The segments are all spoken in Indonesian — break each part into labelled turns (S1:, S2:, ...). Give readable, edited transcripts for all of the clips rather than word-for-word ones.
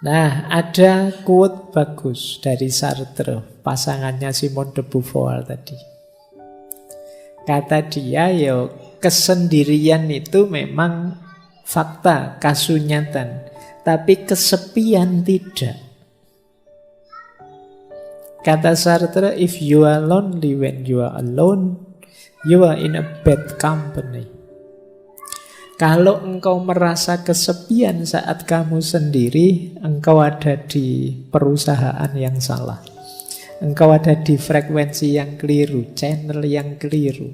S1: Nah, ada quote bagus dari Sartre, pasangannya Simone de Beauvoir tadi. Kata dia, ya kesendirian itu memang fakta, kasunyatan, tapi kesepian tidak. Kata Sartre, if you are lonely when you are alone, you are in a bad company. Kalau engkau merasa kesepian saat kamu sendiri, engkau ada di perusahaan yang salah. Engkau ada di frekuensi yang keliru, channel yang keliru.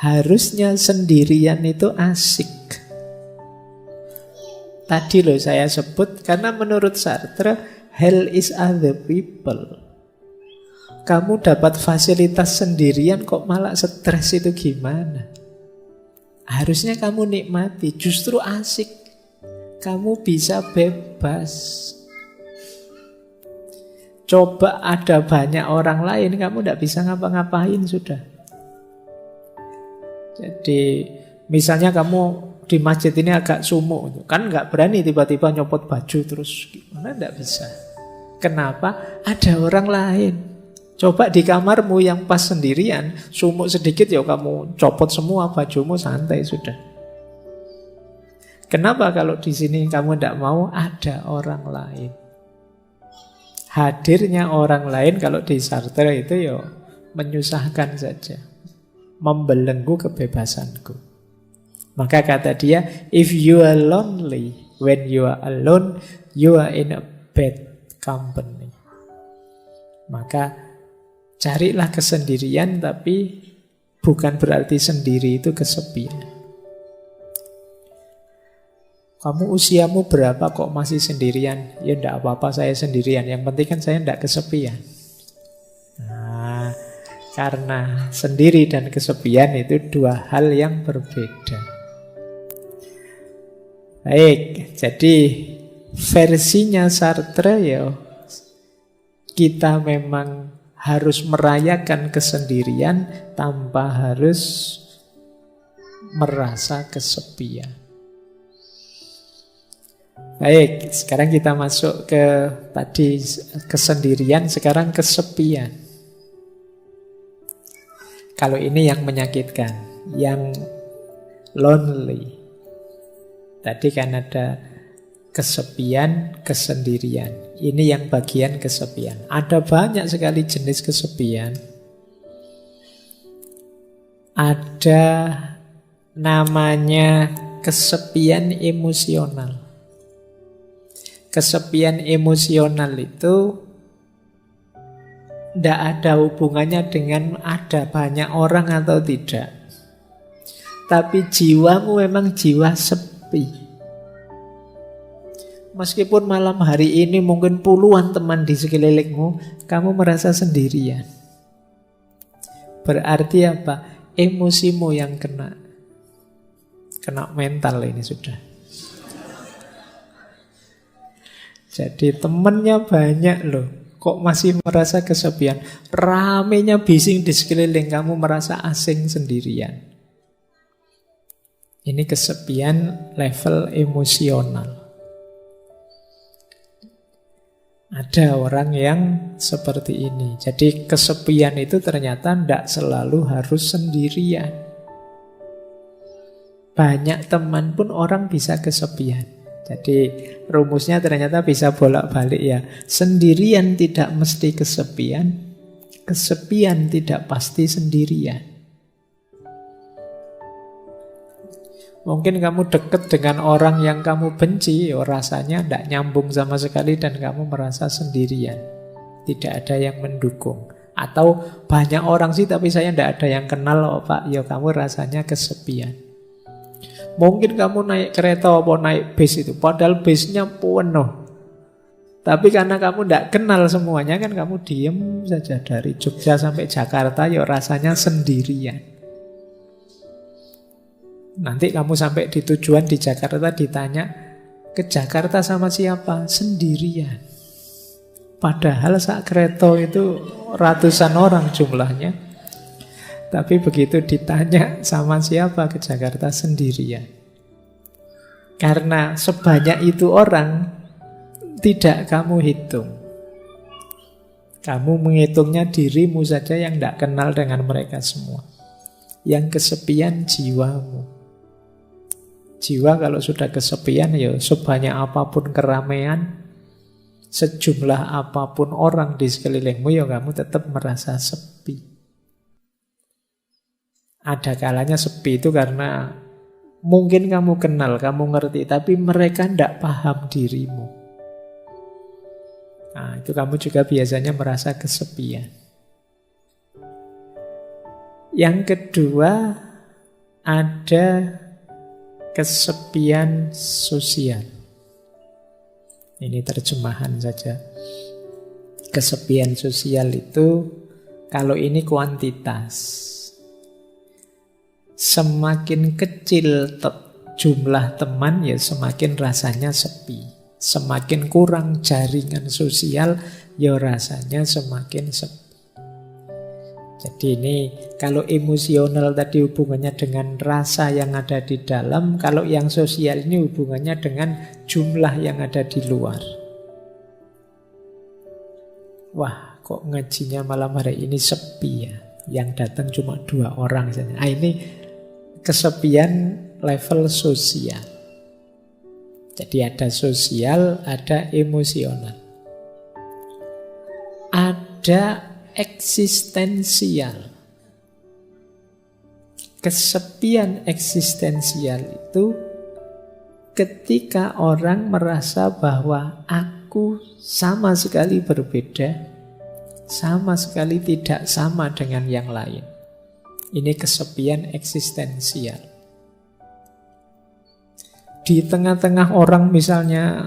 S1: Harusnya sendirian itu asik. Tadi loh saya sebut, karena menurut Sartre, hell is other people. Kamu dapat fasilitas sendirian kok malah stres, itu gimana? Harusnya kamu nikmati, justru asik. Kamu bisa bebas. Coba ada banyak orang lain, kamu tidak bisa ngapa-ngapain sudah. Jadi misalnya kamu di masjid ini agak sumuk, kan nggak berani tiba-tiba nyopot baju terus gimana, tidak bisa. Kenapa? Ada orang lain. Coba di kamarmu yang pas sendirian, sumuk sedikit ya kamu copot semua bajumu, santai sudah. Kenapa kalau di sini kamu tidak mau? Ada orang lain. Hadirnya orang lain kalau di Sartre itu ya menyusahkan saja, membelenggu kebebasanku. Maka kata dia, if you are lonely when you are alone, you are in a bad company. Maka carilah kesendirian, tapi bukan berarti sendiri itu kesepian. Kamu usiamu berapa kok masih sendirian? Ya enggak apa-apa, saya sendirian. Yang penting kan saya enggak kesepian. Nah, karena sendiri dan kesepian itu dua hal yang berbeda. Baik, jadi versinya Sartre ya, kita memang harus merayakan kesendirian tanpa harus merasa kesepian. Baik, sekarang kita masuk ke tadi kesendirian, sekarang kesepian. Kalau ini yang menyakitkan, yang lonely. Tadi kan ada kesepian, kesendirian. Ini yang bagian kesepian. Ada banyak sekali jenis kesepian. Ada namanya kesepian emosional. Kesepian emosional itu tidak ada hubungannya dengan ada banyak orang atau tidak. Tapi jiwamu memang jiwa sepi. Meskipun malam hari ini mungkin puluhan teman di sekelilingmu, kamu merasa sendirian. Berarti apa? Emosimu yang kena. Kena mental ini sudah. Jadi temannya banyak loh, kok masih merasa kesepian. Ramenya bising di sekeliling, kamu merasa asing sendirian. Ini kesepian level emosional. Ada orang yang seperti ini. Jadi kesepian itu ternyata tidak selalu harus sendirian. Banyak teman pun orang bisa kesepian. Jadi rumusnya ternyata bisa bolak-balik ya. Sendirian tidak mesti kesepian, kesepian tidak pasti sendirian. Mungkin kamu dekat dengan orang yang kamu benci, rasanya tidak nyambung sama sekali dan kamu merasa sendirian. Tidak ada yang mendukung. Atau banyak orang sih tapi saya tidak ada yang kenal loh Pak, ya kamu rasanya kesepian. Mungkin kamu naik kereta atau naik bis itu, padahal bisnya penuh. Tapi karena kamu tidak kenal semuanya kan kamu diem saja dari Jogja sampai Jakarta, ya rasanya sendirian. Nanti kamu sampai di tujuan di Jakarta ditanya, ke Jakarta sama siapa? Sendirian. Padahal sak kereta itu ratusan orang jumlahnya. Tapi begitu ditanya sama siapa ke Jakarta, sendirian. Karena sebanyak itu orang tidak kamu hitung. Kamu menghitungnya dirimu saja yang tidak kenal dengan mereka semua. Yang kesepian jiwamu. Jiwa kalau sudah kesepian, ya sebanyak apapun keramaian, sejumlah apapun orang di sekelilingmu, ya kamu tetap merasa sepi. Ada kalanya sepi itu karena mungkin kamu kenal, kamu ngerti, tapi mereka tidak paham dirimu. Nah, itu kamu juga biasanya merasa kesepian. Yang kedua, ada kesepian sosial. Ini terjemahan saja. Kesepian sosial itu, kalau ini kuantitas. Semakin kecil jumlah teman, ya semakin rasanya sepi. Semakin kurang jaringan sosial, ya rasanya semakin sepi. Jadi ini kalau emosional tadi hubungannya dengan rasa yang ada di dalam, kalau yang sosial ini hubungannya dengan jumlah yang ada di luar. Wah, kok ngajinya malam hari ini sepi ya? Yang datang cuma 2 orang saja. Ah, ini kesepian level sosial. Jadi ada sosial, ada emosional. Ada eksistensial. Kesepian eksistensial itu ketika orang merasa bahwa aku sama sekali berbeda, sama sekali tidak sama dengan yang lain. Ini kesepian eksistensial. Di tengah-tengah orang misalnya,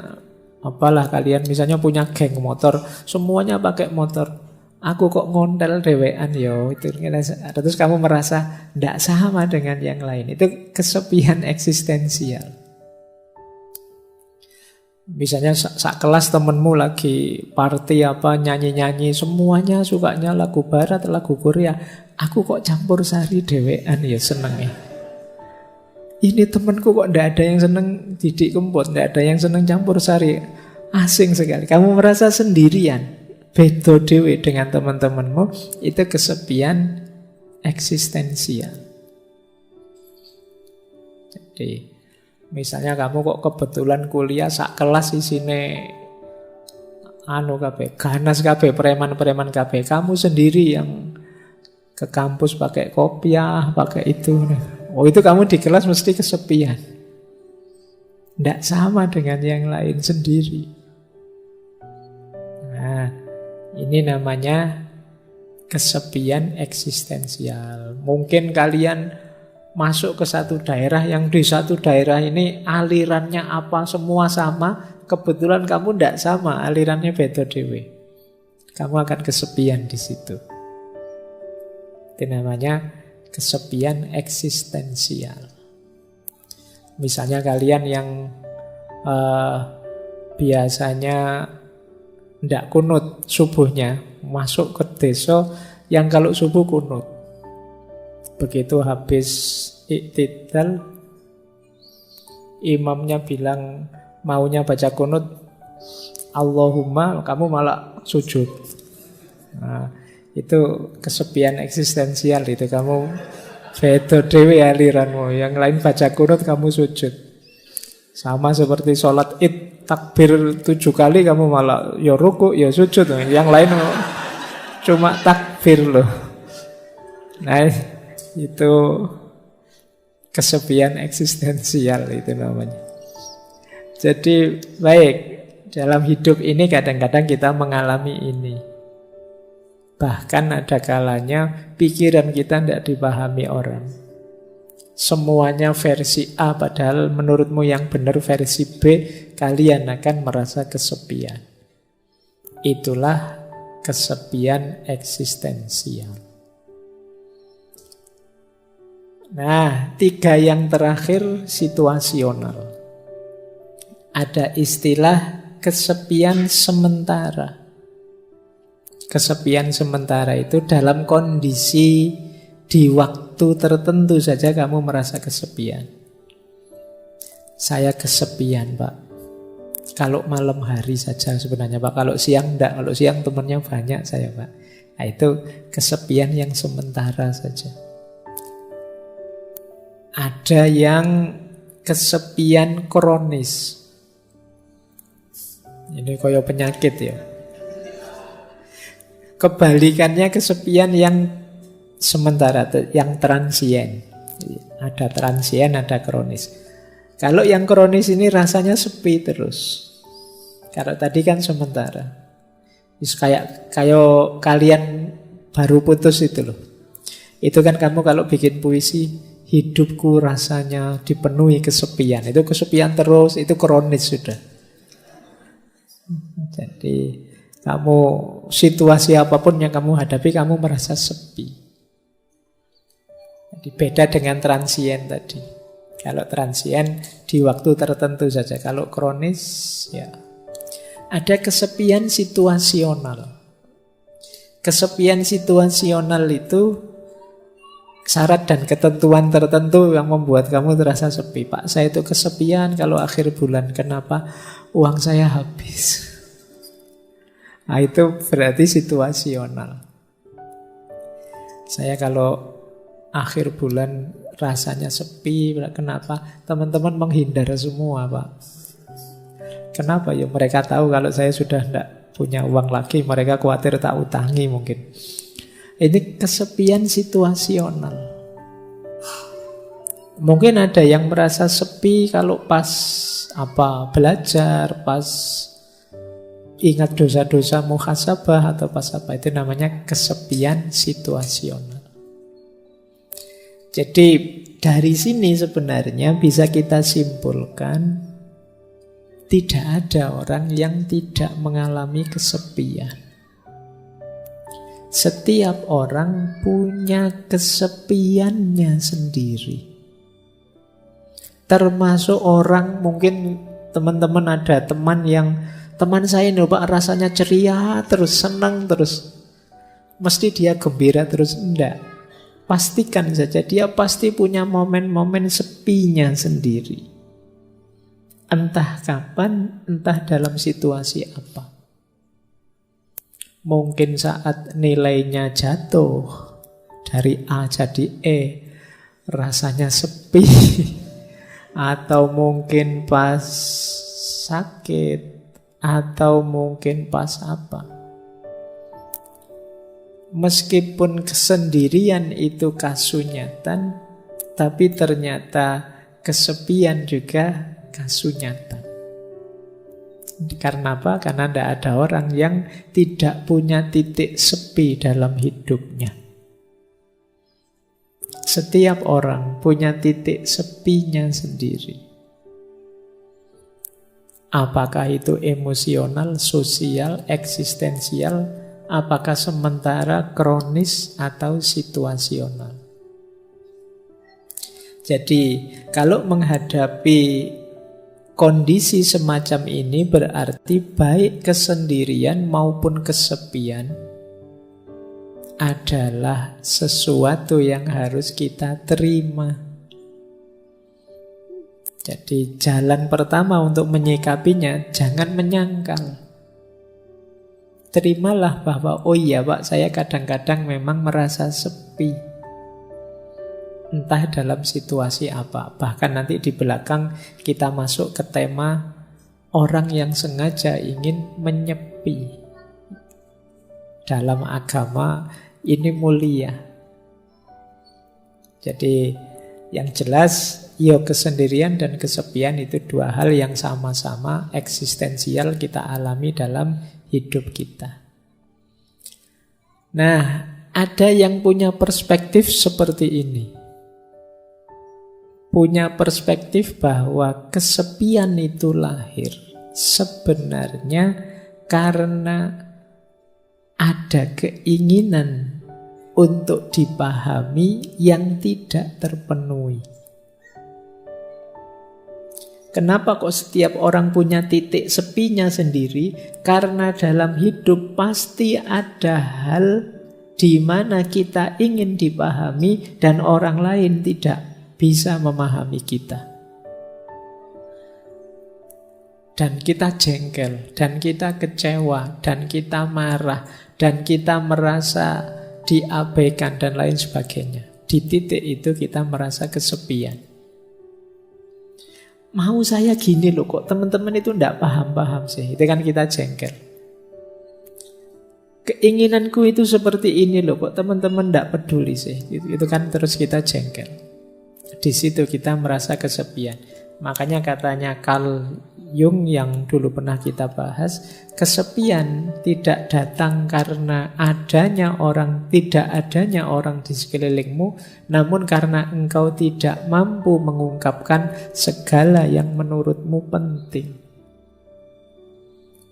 S1: apalah kalian misalnya punya geng motor, semuanya pakai motor. Aku kok ngontel dewean yo, itu terus kamu merasa tidak sama dengan yang lain. Itu kesepian eksistensial. Misalnya sak kelas temenmu lagi party apa nyanyi-nyanyi, semuanya sukanya lagu barat, lagu Korea. Aku kok campur sari dewean ya senengnya. Ini temenku kok tidak ada yang seneng Didik Kempot, tidak ada yang seneng campur sari. Asing sekali. Kamu merasa sendirian, beda dewe dengan teman-temanmu. Itu kesepian eksistensial. Jadi misalnya kamu kok kebetulan kuliah sak kelas isine ganas kabeh, preman-preman kabeh. Kamu sendiri yang ke kampus pakai kopiah, pakai itu. Oh, itu kamu di kelas mesti kesepian. Tidak sama dengan yang lain sendiri. Nah, ini namanya kesepian eksistensial. Mungkin kalian masuk ke satu daerah, yang di satu daerah ini alirannya apa semua sama, kebetulan kamu tidak sama, alirannya beda dewe. Kamu akan kesepian di situ. Itu namanya kesepian eksistensial. Misalnya kalian yang biasanya tidak kunut subuhnya, masuk ke desa yang kalau subuh kunut. Begitu habis iktidal, imamnya bilang maunya baca kunut, Allahumma, kamu malah sujud. Nah, itu kesepian eksistensial. Itu kamu beda dewe aliranmu. Yang lain baca kunut, kamu sujud. Sama seperti sholat id, takbir 7 kali, kamu malah ya ruku, ya sujud. Yang lain cuma takbir loh. Nah, itu kesepian eksistensial itu namanya. Jadi baik, dalam hidup ini kadang-kadang kita mengalami ini. Bahkan ada kalanya pikiran kita tidak dipahami orang. Semuanya versi A, padahal menurutmu yang benar versi B, kalian akan merasa kesepian. Itulah kesepian eksistensial. Nah, 3 yang terakhir situasional. Ada istilah kesepian sementara. Kesepian sementara itu dalam kondisi di waktu tertentu saja kamu merasa kesepian. Saya kesepian, Pak. Kalau malam hari saja sebenarnya, Pak. Kalau siang enggak. Kalau siang temannya banyak saya, Pak. Nah, itu kesepian yang sementara saja. Ada yang kesepian kronis. Ini kayak penyakit ya. Kebalikannya kesepian yang sementara, yang transien. Ada transien, ada kronis. Kalau yang kronis ini rasanya sepi terus. Kalau tadi kan sementara. Kayak kalian baru putus itu loh. Itu kan kamu kalau bikin puisi, hidupku rasanya dipenuhi kesepian. Itu kesepian terus, itu kronis sudah. Jadi kamu situasi apapun yang kamu hadapi, kamu merasa sepi. Jadi beda dengan transien tadi. Kalau transien di waktu tertentu saja. Kalau kronis ya ada kesepian situasional. Kesepian situasional itu syarat dan ketentuan tertentu yang membuat kamu terasa sepi. Pak, saya itu kesepian kalau akhir bulan. Kenapa? Uang saya habis. Nah, itu berarti situasional. Saya kalau akhir bulan rasanya sepi. Kenapa? Teman-teman menghindar semua, Pak. Kenapa? Ya mereka tahu kalau saya sudah tidak punya uang lagi. Mereka khawatir tak utangi mungkin. Ini kesepian situasional. Mungkin ada yang merasa sepi kalau pas belajar, pas ingat dosa-dosa muhasabah atau pas apa. Itu namanya kesepian situasional. Jadi dari sini sebenarnya bisa kita simpulkan tidak ada orang yang tidak mengalami kesepian. Setiap orang punya kesepiannya sendiri. Termasuk orang, mungkin teman-teman ada teman saya ini Pak rasanya ceria terus, senang terus. Mesti dia gembira terus, enggak. Pastikan saja dia pasti punya momen-momen sepinya sendiri. Entah kapan, entah dalam situasi apa. Mungkin saat nilainya jatuh dari A jadi E, rasanya sepi. Atau mungkin pas sakit, atau mungkin pas apa. Meskipun kesendirian itu kasunyatan, tapi ternyata kesepian juga kasunyatan. Karena apa? Karena tidak ada orang yang tidak punya titik sepi dalam hidupnya. Setiap orang punya titik sepinya sendiri. Apakah itu emosional, sosial, eksistensial, apakah sementara, kronis, atau situasional. Jadi, kalau menghadapi kondisi semacam ini berarti baik kesendirian maupun kesepian adalah sesuatu yang harus kita terima. Jadi jalan pertama untuk menyikapinya, jangan menyangkal. Terimalah bahwa, oh iya Pak, saya kadang-kadang memang merasa sepi. Entah dalam situasi apa. Bahkan nanti di belakang kita masuk ke tema orang yang sengaja ingin menyepi. Dalam agama ini mulia. Jadi yang jelas, kesendirian dan kesepian itu dua hal yang sama-sama eksistensial kita alami dalam hidup kita. Nah, ada yang punya perspektif seperti ini. Punya perspektif bahwa kesepian itu lahir sebenarnya karena ada keinginan untuk dipahami yang tidak terpenuhi. Kenapa kok setiap orang punya titik sepinya sendiri? Karena dalam hidup pasti ada hal di mana kita ingin dipahami dan orang lain tidak bisa memahami kita. dan kita jengkel, dan kita kecewa, dan kita marah, dan kita merasa diabaikan, dan lain sebagainya. Di titik itu kita merasa kesepian. Mau saya gini loh, kok teman-teman itu tidak paham-paham sih. Itu kan kita jengkel. Keinginanku itu seperti ini loh, kok teman-teman tidak peduli sih. Itu kan terus kita jengkel. Di situ kita merasa kesepian. Makanya katanya Carl Jung yang dulu pernah kita bahas, kesepian tidak datang karena tidak adanya orang di sekelilingmu, namun karena engkau tidak mampu mengungkapkan segala yang menurutmu penting.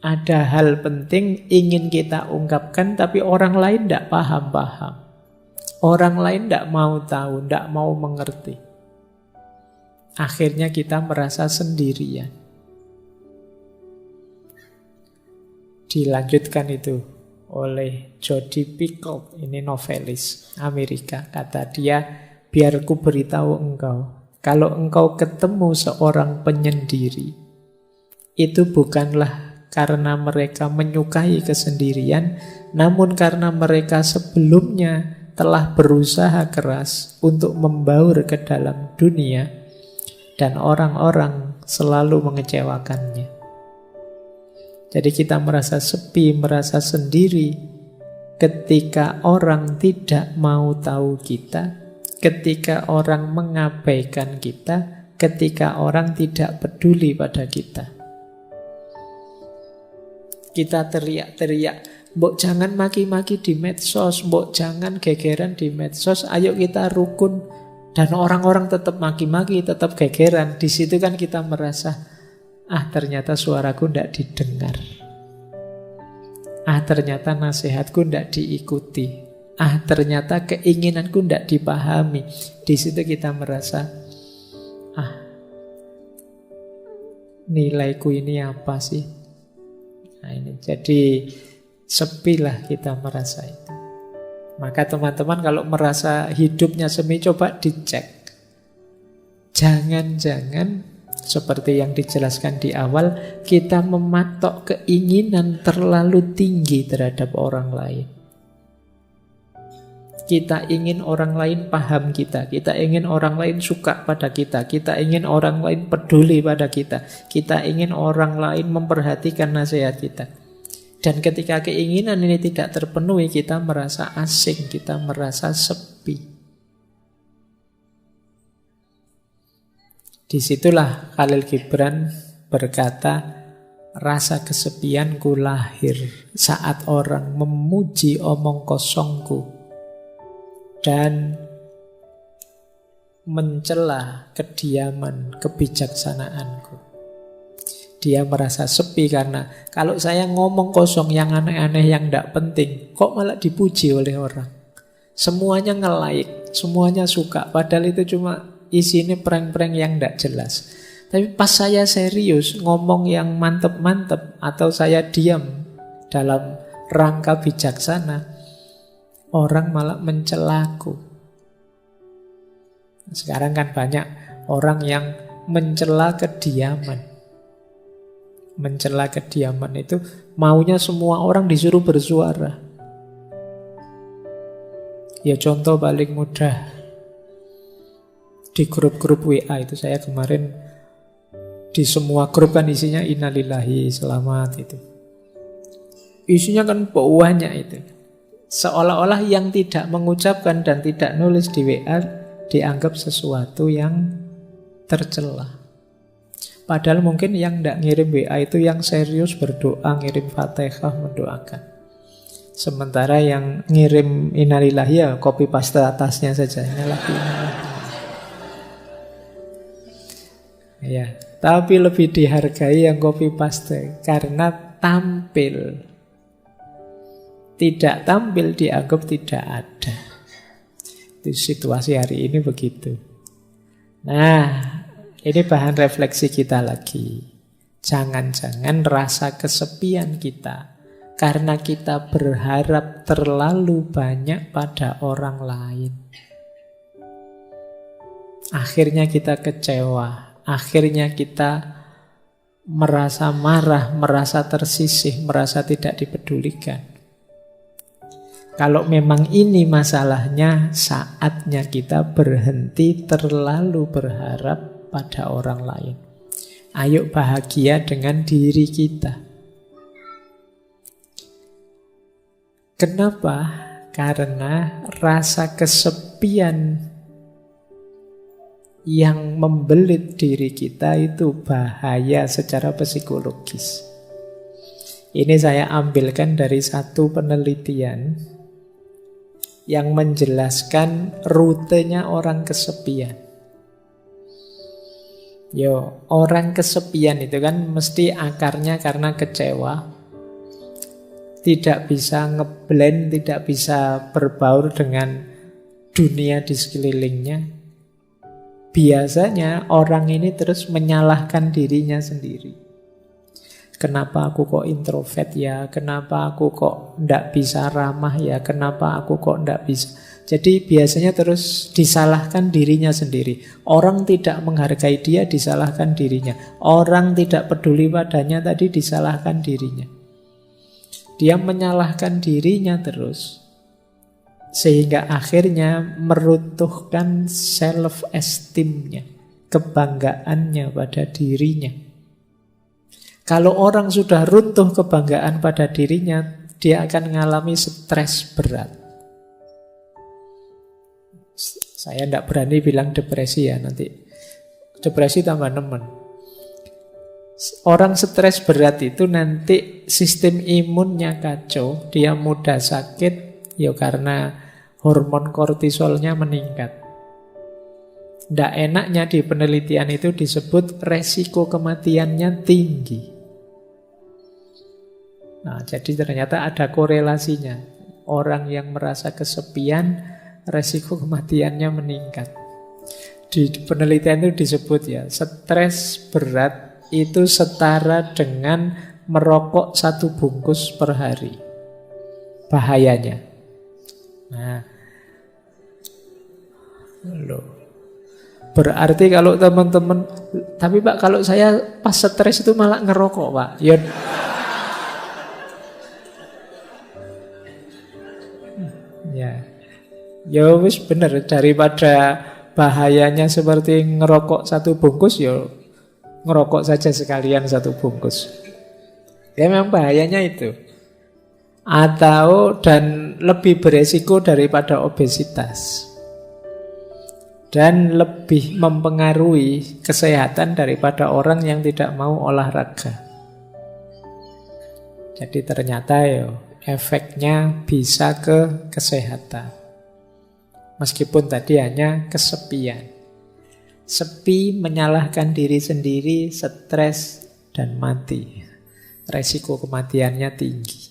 S1: Ada hal penting ingin kita ungkapkan, tapi orang lain tidak paham-paham. Orang lain tidak mau tahu, tidak mau mengerti. Akhirnya kita merasa sendirian. Dilanjutkan itu oleh Jodi Picoult, ini novelis Amerika. Kata dia, biar ku beritahu engkau, kalau engkau ketemu seorang penyendiri, itu bukanlah karena mereka menyukai kesendirian, namun karena mereka sebelumnya telah berusaha keras untuk membaur ke dalam dunia, dan orang-orang selalu mengecewakannya. Jadi kita merasa sepi, merasa sendiri ketika orang tidak mau tahu kita, ketika orang mengabaikan kita, ketika orang tidak peduli pada kita. Kita teriak-teriak, mbok jangan maki-maki di medsos, mbok jangan gegeran di medsos, ayo kita rukun. Dan orang-orang tetap maki-maki, tetap gegeran. Di situ kan kita merasa, ternyata suaraku tidak didengar. Ternyata nasihatku tidak diikuti. Ternyata keinginanku tidak dipahami. Di situ kita merasa, nilaiku ini apa sih? Ini jadi sepilah kita merasa itu. Maka teman-teman kalau merasa hidupnya semi, coba dicek. Jangan-jangan seperti yang dijelaskan di awal, kita mematok keinginan terlalu tinggi terhadap orang lain. Kita ingin orang lain paham kita ingin orang lain suka pada kita ingin orang lain peduli pada kita ingin orang lain memperhatikan nasihat kita. Dan ketika keinginan ini tidak terpenuhi, kita merasa asing, kita merasa sepi. Disitulah Khalil Gibran berkata, rasa kesepianku lahir saat orang memuji omong kosongku dan mencela kediaman kebijaksanaanku. Dia merasa sepi karena kalau saya ngomong kosong yang aneh-aneh yang tidak penting, kok malah dipuji oleh orang. Semuanya nge-like, semuanya suka, padahal itu cuma isinya prank-prank yang tidak jelas. Tapi pas saya serius ngomong yang mantep-mantep atau saya diam dalam rangka bijaksana, orang malah mencelaku. Sekarang kan banyak orang yang mencela kediaman. Mencela kediaman itu maunya semua orang disuruh bersuara. Ya contoh paling mudah, di grup-grup WA itu saya kemarin di semua grup kan isinya innalillahi selamat itu. Isinya kan banyak itu. Seolah-olah yang tidak mengucapkan dan tidak nulis di WA dianggap sesuatu yang tercela. Padahal mungkin yang tidak ngirim WA itu yang serius berdoa, ngirim Fatihah, mendoakan. Sementara yang ngirim innalillahi ya copy paste atasnya saja. Ya, tapi lebih dihargai yang copy paste karena tampil. Tidak tampil dianggap tidak ada. Itu situasi hari ini begitu. Nah, ini bahan refleksi kita lagi. Jangan-jangan rasa kesepian kita karena kita berharap terlalu banyak pada orang lain. Akhirnya kita kecewa. Akhirnya kita merasa marah, merasa tersisih, merasa tidak dipedulikan. Kalau memang ini masalahnya, saatnya kita berhenti terlalu berharap pada orang lain. Ayo bahagia dengan diri kita. Kenapa? Karena rasa kesepian yang membelit diri kita itu bahaya secara psikologis. Ini saya ambilkan dari satu penelitian yang menjelaskan rutenya orang kesepian. Orang kesepian itu kan mesti akarnya karena kecewa, tidak bisa ngeblend, tidak bisa berbaur dengan dunia di sekelilingnya. Biasanya orang ini terus menyalahkan dirinya sendiri. Kenapa aku kok introvert ya? Kenapa aku kok ndak bisa ramah ya? Kenapa aku kok ndak bisa? Jadi biasanya terus disalahkan dirinya sendiri. Orang tidak menghargai dia, disalahkan dirinya. Orang tidak peduli padanya, tadi disalahkan dirinya. Dia menyalahkan dirinya terus. Sehingga akhirnya meruntuhkan self-esteem-nya, kebanggaannya pada dirinya. Kalau orang sudah runtuh kebanggaan pada dirinya, dia akan mengalami stres berat. Saya tidak berani bilang depresi ya, nanti depresi tambah nemen. Orang stres berat itu nanti sistem imunnya kacau, dia mudah sakit, ya karena hormon kortisolnya meningkat. Tidak enaknya di penelitian itu disebut resiko kematiannya tinggi. Nah, jadi ternyata ada korelasinya. Orang yang merasa kesepian, resiko kematiannya meningkat. Di penelitian itu disebut ya, stres berat itu setara dengan merokok 1 bungkus per hari. Bahayanya. Nah, berarti kalau teman-teman, tapi Pak kalau saya pas stres itu malah ngerokok Pak. Ya wis bener, daripada bahayanya seperti ngerokok 1 bungkus, ya ngerokok saja sekalian 1 bungkus. Ya memang bahayanya itu. Atau dan lebih beresiko daripada obesitas. Dan lebih mempengaruhi kesehatan daripada orang yang tidak mau olahraga. Jadi ternyata efeknya bisa ke kesehatan. Meskipun tadi hanya kesepian. Sepi, menyalahkan diri sendiri, stres, dan mati. Resiko kematiannya tinggi.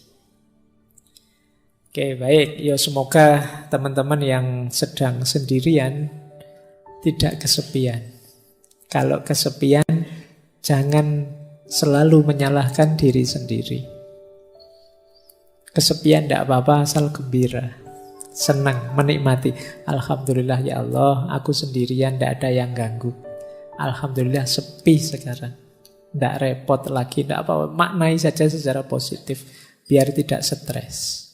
S1: Oke, baik. Semoga teman-teman yang sedang sendirian tidak kesepian. Kalau kesepian, jangan selalu menyalahkan diri sendiri. Kesepian tidak apa-apa, asal gembira. Senang, menikmati. Alhamdulillah ya Allah, aku sendirian, tidak ada yang ganggu. Alhamdulillah sepi sekarang. Tidak repot lagi, tidak apa-apa. Maknai saja secara positif, biar tidak stres.